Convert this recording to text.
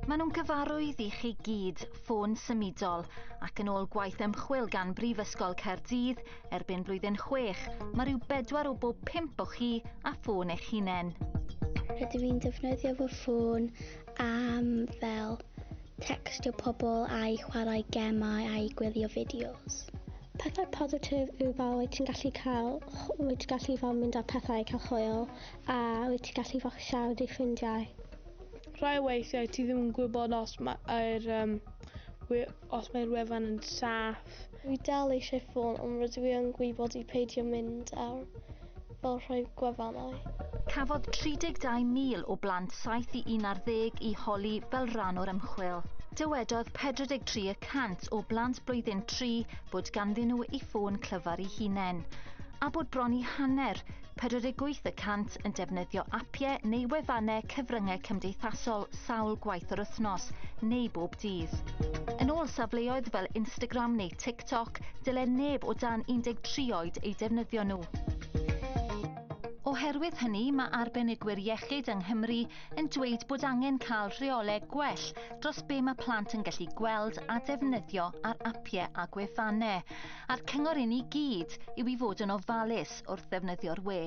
Maen nhw'n gyfarwydd i chi gyd ffôn symudol ac yn ôl gwaith ymchwil gan Brifysgol Caerdydd erbyn blwyddyn 6, mae rhyw 4 o bob 5 o chi a ffôn eich hunain. Rydw i'n defnyddio fy ffôn am fel textio pobl a'i chwarae gemau a'i gwylio fideos. Pethau positif yw fel wyt ti'n gallu fel mynd ar pethau cael hwyl a wyt ti'n gallu fel siarad i ffrindiau. Rhai weithiau ti ddim yn gwybod os mae'r wefan yn saff. Dwi dal eisiau ffôn ond rydw i yn gwybod i peidio mynd ar fel rhai gwefannau. Cafodd 32,000 o blant 7 i 11 i holi fel rhan o'r ymchwil. Dywedodd 43% o blant blwyddyn 3 bod ganddyn nhw eu ffôn clyfar eu hunain, a bod bron i hanner, 48% yn defnyddio apiau neu wefannau cyfryngau cymdeithasol sawl gwaith yr wythnos, neu bob dydd. Yn ôl safleoedd fel Instagram neu TikTok, dyle neb o dan 13 oed ei defnyddio nhw. Oherwydd hynny, mae arbenigwyr iechyd yng Nghymru yn dweud bod angen cael rheolau gwell dros be mae plant yn gallu gweld a defnyddio ar apiau a gwefannau, a'r cyngor i ni gyd yw i fod yn ofalus wrth ddefnyddio'r we.